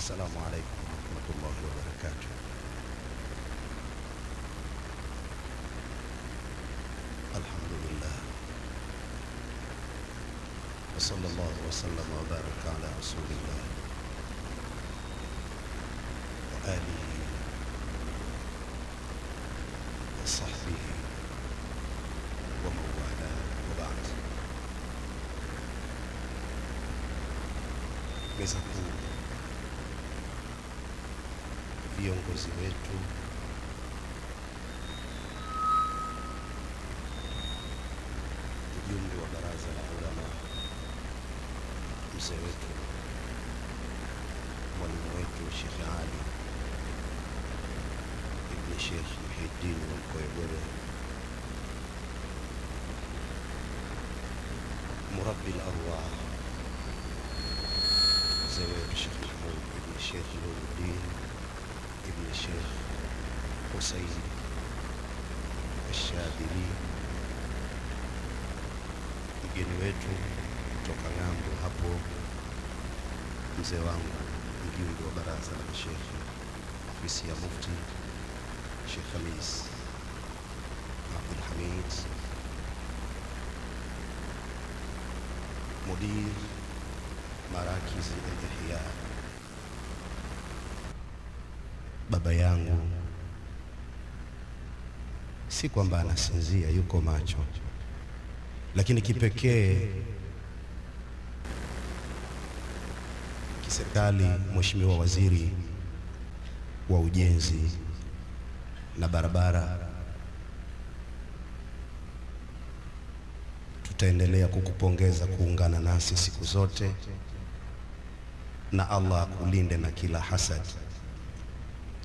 Assalamu alaikum warahmatullahi wabarakatuh. Alhamdulillah wa sallallahu wa sallam wa baraka ala rasulillah wa alihi wa sahbihi wa mawala wa ba'd. Meza kuu, viongozi wetu, mjumbe wa baraza la ulama, mzee wetu, mwalimu wetu Sheikh Ali ibn Sheikh Muhyiddin wa Mkoyogoro, murabbi al-arwah, mzee wetu Sheikh Mahmud ibn Sheikh Nuruddin ibn Sheikh Hussein Al-Shadili, mgeni wetu kutoka ng'ambo hapo, mzee wangu mjumbe wa baraza la mashekhe ofisi ya mufti Sheikh Khamis Abdul Hamid, mudir Marakiz al-Ihya, baba yangu, si kwamba anasinzia, yuko macho, lakini kipekee kiserikali, Mheshimiwa Waziri wa Ujenzi na Barabara, tutaendelea kukupongeza kuungana nasi siku zote, na Allah akulinde na kila hasad.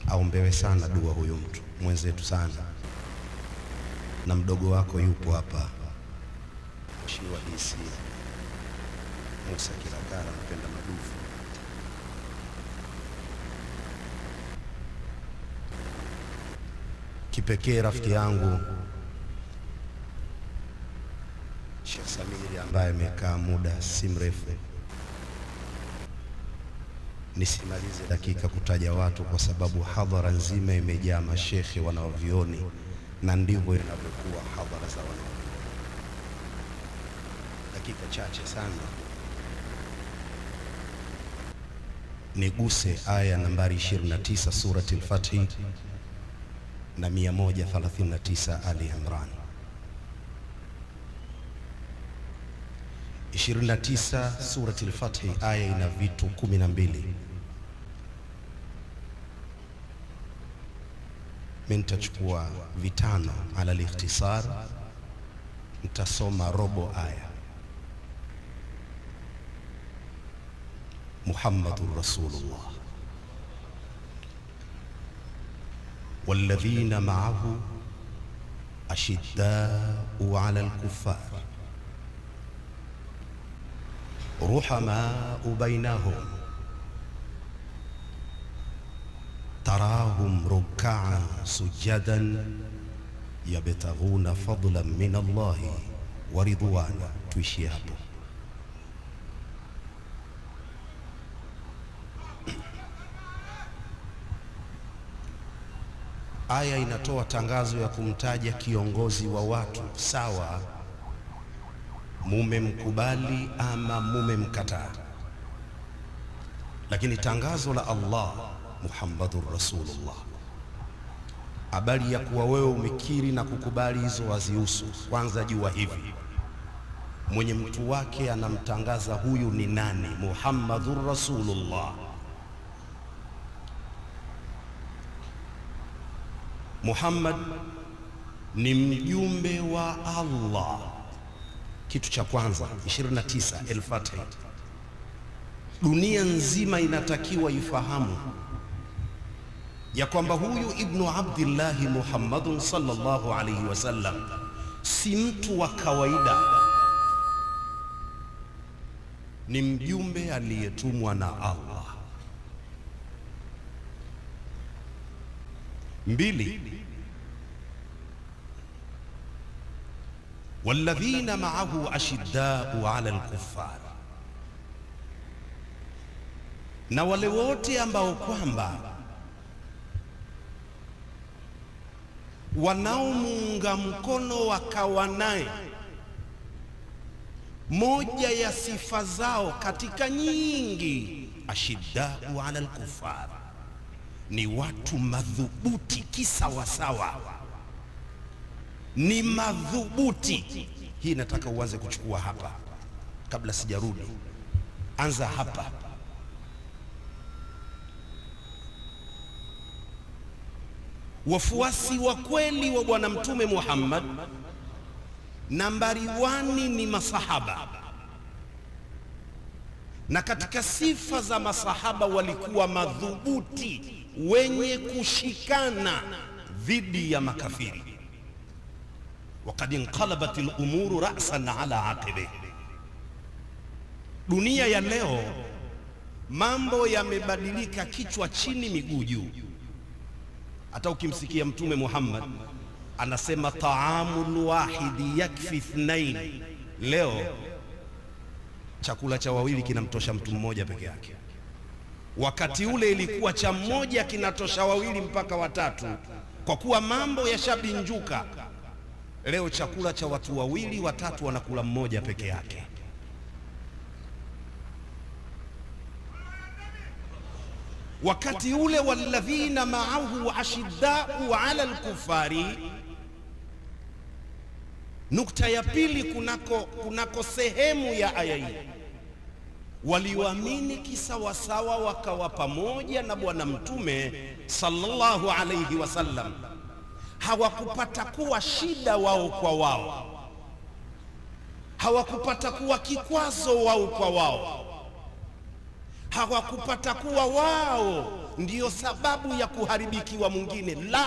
Aombewe sana dua huyu mtu mwenzetu sana, na mdogo wako yupo hapa, Mheshimiwa DC Musa Kilakara, mpenda madufu. Kipekee rafiki yangu Sheikh Samiri ambaye amekaa muda si mrefu. Nisimalize dakika kutaja watu, kwa sababu hadhara nzima imejaa mashekhe wanaovioni, na ndivyo inavyokuwa hadhara za wanaovioni. Dakika chache sana niguse aya nambari 29 surati al-Fath na 139 Ali Imran. 29 surati al-Fath, aya ina vitu 12. Mimi nitachukua vitano ala al-ikhtisar, nitasoma robo aya. Muhammadur Rasulullah walladhina ma'ahu ashidda'u 'ala al-kuffar ruhama'u bainahum tarahum ruk'an sujadan yabtaghuna fadlan min Allahi wa ridwana. Tuishi hapo. Aya inatoa tangazo ya kumtaja kiongozi wa watu, sawa mume mkubali ama mume mkataa, lakini tangazo la Allah, Muhammadur Rasulullah, habari ya kuwa wewe umekiri na kukubali hizo wazihusu. Kwanza jua hivi, mwenye mtu wake anamtangaza huyu ni nani? Muhammadur Rasulullah. Muhammad ni mjumbe wa Allah. Kitu cha kwanza 29 al-Fath, dunia nzima inatakiwa ifahamu ya kwamba huyu Ibnu Abdillahi Muhammadun sallallahu alayhi wasallam si mtu wa kawaida, ni mjumbe aliyetumwa na Allah. 2, walladhina ma'ahu ashidda'u 'ala al-kuffar, na wale wote ambao kwamba wanaomuunga mkono wakawa naye, moja ya sifa zao katika nyingi, ashiddau ala al-kufar, ni watu madhubuti kisawasawa, ni madhubuti. Hii nataka uanze kuchukua hapa kabla sijarudi. Anza hapa. Wafuasi wa kweli wa Bwana Mtume Muhammad, nambari 1 ni masahaba, na katika sifa za masahaba walikuwa madhubuti, wenye kushikana dhidi ya makafiri. Waqad inqalabat al-umuru ra'san ala aqibi. Dunia ya leo mambo yamebadilika kichwa chini miguu juu. Hata ukimsikia Mtume Muhammad anasema taamul wahidi yakfi ithnain, leo chakula cha wawili kinamtosha mtu mmoja peke yake. Wakati ule ilikuwa cha mmoja kinatosha wawili mpaka watatu. Kwa kuwa mambo yashabinjuka, leo chakula cha watu wawili watatu wanakula mmoja peke yake. Wakati ule walladhina ma'ahu ashiddau ala al-kufari, nukta ya pili kunako sehemu ya aya hii, walioamini kisawasawa wakawa pamoja na Bwana Mtume sallallahu alayhi wasallam, hawakupata kuwa shida wao kwa wao, hawakupata kuwa kikwazo wao kwa wao, hawakupata kuwa wao ndiyo sababu ya kuharibikiwa mwingine, la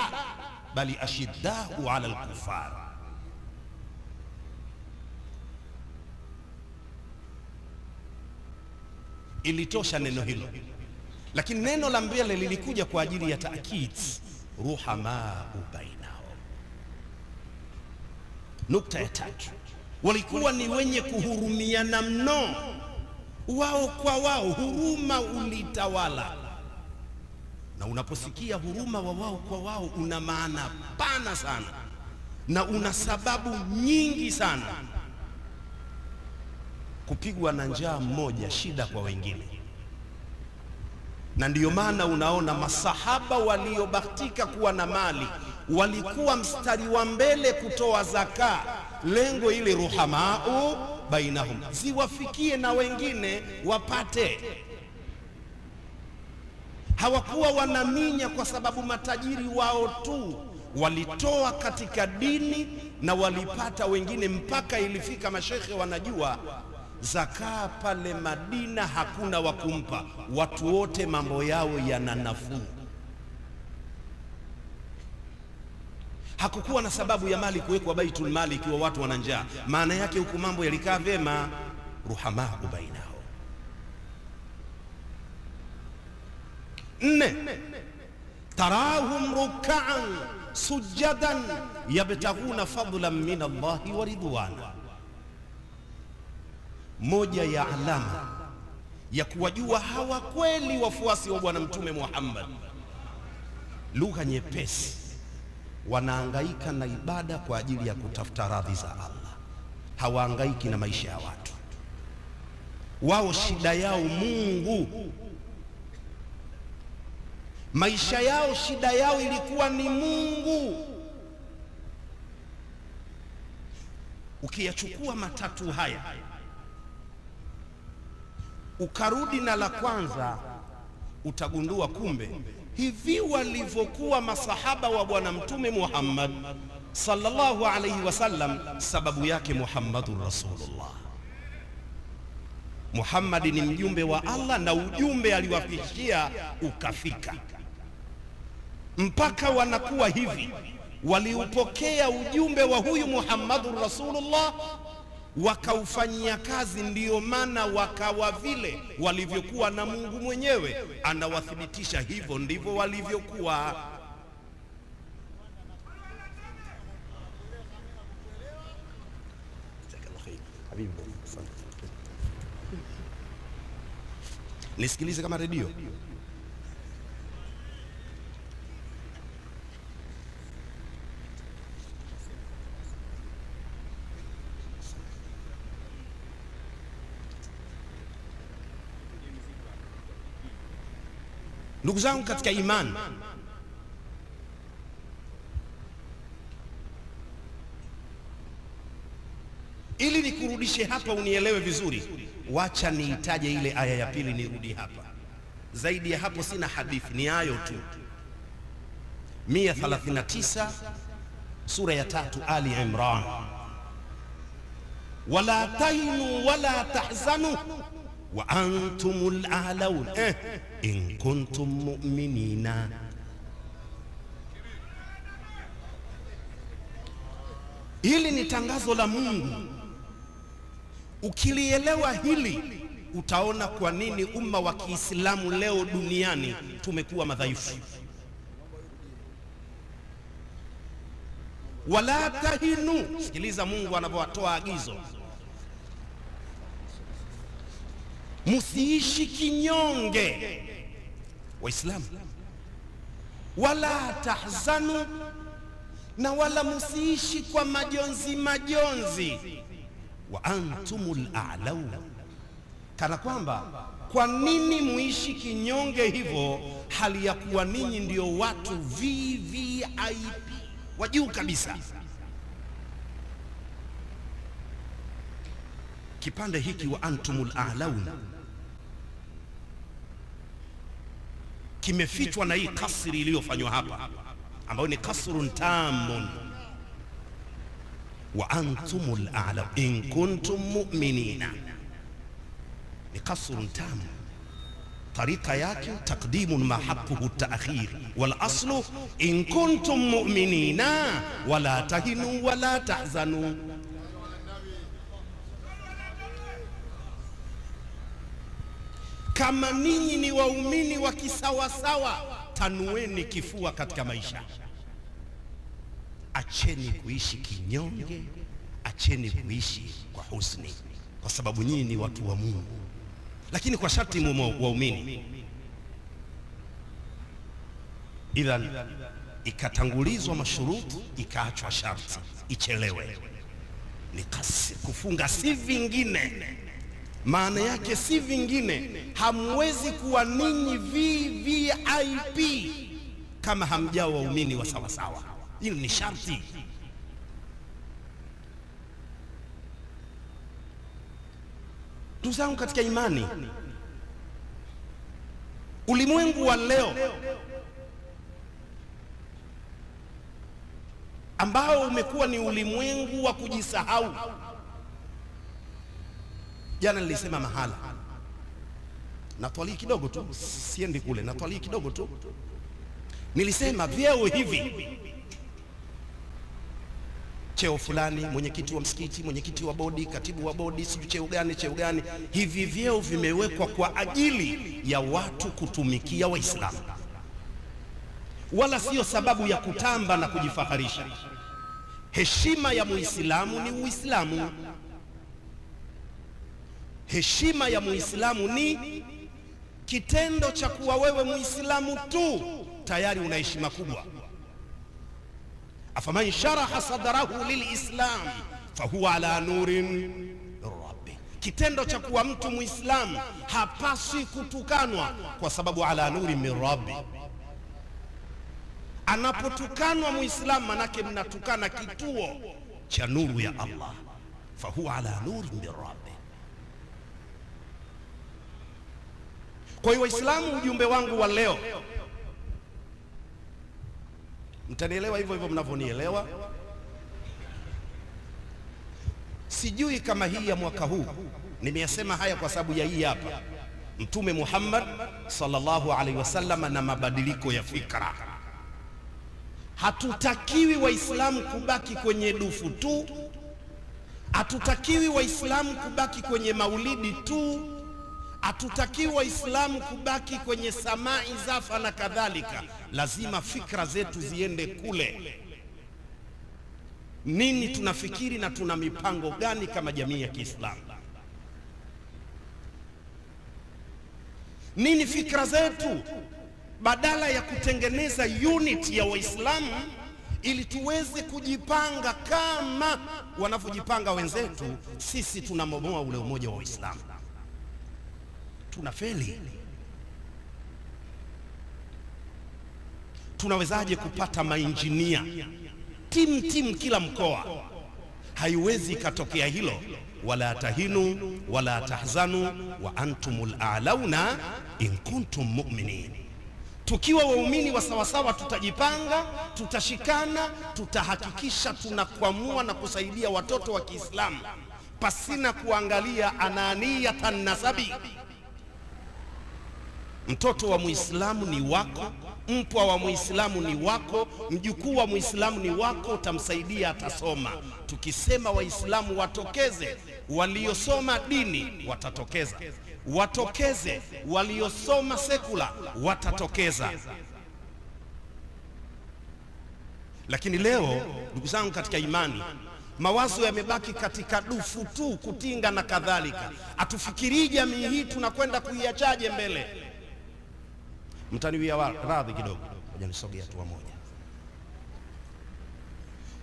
bali ashiddau ala al-kufar. Ilitosha neno hilo, lakini neno la mbele lilikuja kwa ajili ya taakid, ruhamau bainahum. Nukta ya tatu, walikuwa ni wenye kuhurumiana mno wao kwa wao, huruma ulitawala. Na unaposikia huruma wa wao kwa wao, una maana pana sana na una sababu nyingi sana. Kupigwa na njaa mmoja shida kwa wengine, na ndiyo maana unaona masahaba waliobahatika kuwa na mali walikuwa mstari wa mbele kutoa zaka, lengo ile ruhamau bainahum, ziwafikie na wengine wapate. Hawakuwa wanaminya kwa sababu matajiri wao tu, walitoa katika dini na walipata wengine, mpaka ilifika mashekhe wanajua zaka pale Madina hakuna wakumpa, watu wote mambo yao yana nafuu. Hakukuwa na sababu ya mali kuwekwa baitul mali ikiwa watu wana njaa. Maana yake huku mambo yalikaa vema, ruhamau bainahum. 4, tarahum ruk'an sujadan yabtaghuna fadlan min Allahi wa ridwana. Moja ya alama ya kuwajua hawa kweli wafuasi wa Bwana Mtume Muhammad, lugha nyepesi, wanahangaika na ibada kwa ajili ya kutafuta radhi za Allah. Hawahangaiki na maisha ya watu. Wao shida yao Mungu. Maisha yao shida yao ilikuwa ni Mungu. Ukiyachukua matatu haya ukarudi na la kwanza, utagundua kumbe hivi walivyokuwa masahaba wa Bwana Mtume Muhammad sallallahu alayhi wasallam, sababu yake Muhammadur Rasulullah. Muhammad ni mjumbe wa Allah, na ujumbe aliwafikishia ukafika, mpaka wanakuwa hivi. Waliupokea ujumbe wa huyu Muhammadur Rasulullah, wakaufanyia kazi, ndiyo maana wakawa vile walivyokuwa, na Mungu mwenyewe anawathibitisha hivyo ndivyo walivyokuwa. Nisikilize kama redio. Ndugu zangu katika imani, ili nikurudishe hapa unielewe vizuri, wacha niitaje ile aya ya pili, nirudi hapa. Zaidi ya hapo sina hadithi, ni ayo tu. 139 sura ya 3 Ali Imran, wala tahinu wala tahzanu wa antumul a'laun in kuntum mu'minina. Hili ni tangazo la Mungu. Ukilielewa hili, utaona kwa nini umma wa Kiislamu leo duniani tumekuwa madhaifu. Wala tahinu, sikiliza Mungu anapotoa agizo, musiishi kinyonge Waislamu. Wala tahzanu, na wala musiishi kwa majonzi majonzi. Wa antumul a'laun, kana kwamba kwa nini muishi kinyonge hivyo hali ya kuwa ninyi ndio watu VVIP wa juu kabisa. Kipande hiki wa antumul a'laun kimefichwa na hii kasri iliyofanywa hapa, ambayo ni kasrun tamun. Wa antumul a'laun in kuntum mu'minina, ni kasrun tam. Tarika yake taqdimun ma haqquhu ta'khir, wal aslu in kuntum mu'minina wala tahinu wala tahzanu. Kama ninyi ni waumini wa kisawasawa, tanueni kifua katika maisha. Acheni kuishi kinyonge, acheni kuishi kwa husni, kwa sababu nyinyi ni watu wa Mungu. Lakini kwa sharti waumini. Idhan ikatangulizwa mashuruti, ikaachwa sharti ichelewe. Ni kasi kufunga, si vingine. Maana yake si vingine, hamwezi kuwa ninyi VVIP kama hamjao waumini wa sawa sawa. Hili ni sharti. Ndugu zangu katika imani, ulimwengu wa leo ambao umekuwa ni ulimwengu wa kujisahau. Jana nilisema mahala, natwalii kidogo tu, siendi kule, natwalii kidogo tu. Nilisema vyeo hivi, cheo fulani, mwenyekiti wa msikiti, mwenyekiti wa bodi, katibu wa bodi, sijui cheo gani, hivi vyeo vimewekwa kwa ajili ya watu kutumikia Waislamu, wala sio sababu ya kutamba na kujifaharisha. Heshima ya Muislamu ni Uislamu. Heshima ya Muislamu ni kitendo cha kuwa wewe Muislamu tu tayari una heshima kubwa. Afaman sharaha sadrahu lilislam fahuwa ala nurin rabbi. Kitendo cha kuwa mtu Muislamu hapaswi kutukanwa, kwa sababu ala nurin min rabbi. Anapotukanwa Muislamu, manake mnatukana kituo cha nuru ya Allah. Fahuwa ala nurin min rabbi. Kwa hiyo Waislamu, ujumbe wangu wa leo, mtanielewa hivyo hivyo mnavyonielewa. Sijui kama hii ya mwaka huu, nimeyasema haya kwa sababu ya hii hapa, Mtume Muhammad sallallahu alaihi wasallam na mabadiliko ya fikra. Hatutakiwi Waislamu kubaki kwenye dufu tu, hatutakiwi Waislamu kubaki kwenye maulidi tu, hatutakiwi Waislamu kubaki kwenye samai zafa na kadhalika. Lazima fikra zetu ziende kule. Nini tunafikiri na tuna mipango gani kama jamii ya Kiislamu? Nini fikra zetu? Badala ya kutengeneza unit ya Waislamu ili tuweze kujipanga kama wanavyojipanga wenzetu, sisi tunamomoa ule umoja wa Waislamu. Tunafeli. Tunawezaje kupata mainjinia timu kila mkoa? Haiwezi katokea hilo. Wala tahinu wala tahzanu wa antumul a'launa in kuntum mu'minin. Tukiwa waumini wa sawasawa, tutajipanga, tutashikana, tutahakikisha tunakwamua na kusaidia watoto wa Kiislamu pasina kuangalia ananiyatan nasabi. Mtoto wa Muislamu ni wako, mpwa wa Muislamu ni wako, mjukuu wa Muislamu ni wako, utamsaidia, atasoma. Tukisema Waislamu watokeze, waliosoma dini watatokeza, watokeze waliosoma sekula watatokeza. Lakini leo ndugu zangu katika imani, mawazo yamebaki katika dufu tu, kutinga na kadhalika. Atufikirii jamii hii tunakwenda kuiachaje mbele. Mtaniwia radhi kidogo, ngoja nisogea tu moja.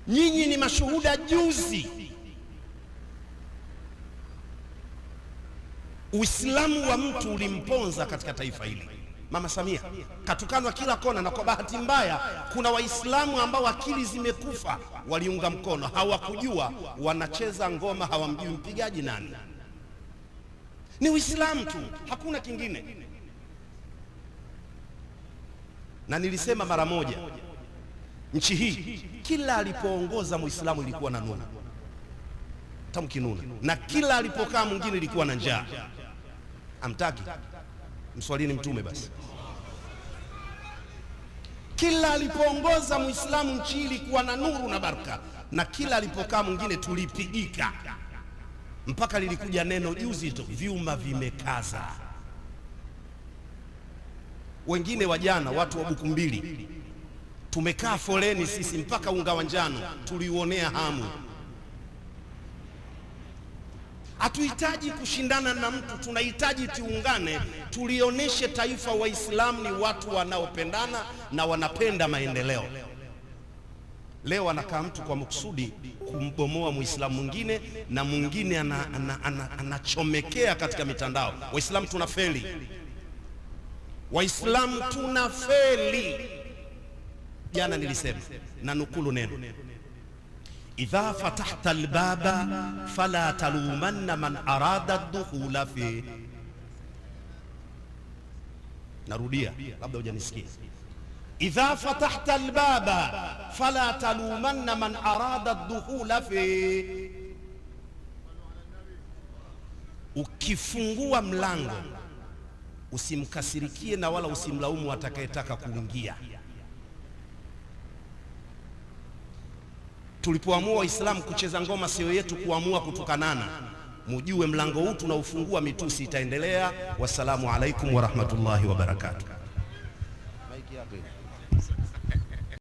Nyinyi ni mashuhuda. Juzi Uislamu wa mtu ulimponza katika taifa hili. Mama Samia katukanwa kila kona, na kwa bahati mbaya kuna Waislamu ambao akili zimekufa waliunga mkono, hawakujua wanacheza ngoma, hawamjui mpigaji nani. Ni Uislamu tu, hakuna kingine. Na nilisema mara moja, nchi hii kila alipoongoza Muislamu ilikuwa na nuna, tamkinuna, na kila alipokaa mwingine ilikuwa na njaa. Amtaki mswalini Mtume basi. Kila alipoongoza Muislamu nchi hii ilikuwa na nuru na baraka, na kila alipokaa mwingine tulipigika, mpaka lilikuja neno juzi tu, vyuma vimekaza. Wengine wajana, watu wa Bukumbili, tumekaa foleni sisi mpaka unga wa njano tuliuonea hamu. Hatuhitaji kushindana na mtu, tunahitaji tuungane, tulioneshe taifa Waislamu ni watu wanaopendana na wanapenda maendeleo. Leo anakaa mtu kwa makusudi kumbomoa Muislamu mwingine, na mwingine anachomekea katika mitandao. Waislamu tunafeli. Waislamu tunafeli. Jana nilisema na nukulu neno, idha fatahta albaba fala talumanna man arada dukhula fi. Narudia, labda hujanisikia. Idha fatahta albaba fala talumanna man arada dukhula fi. Ukifungua mlango usimkasirikie na wala usimlaumu atakayetaka kuingia. Tulipoamua Waislamu kucheza ngoma, sio yetu kuamua kutukanana. Mujue mlango huu tunaufungua, mitusi itaendelea. Wassalamu alaikum wa rahmatullahi wa barakatuh.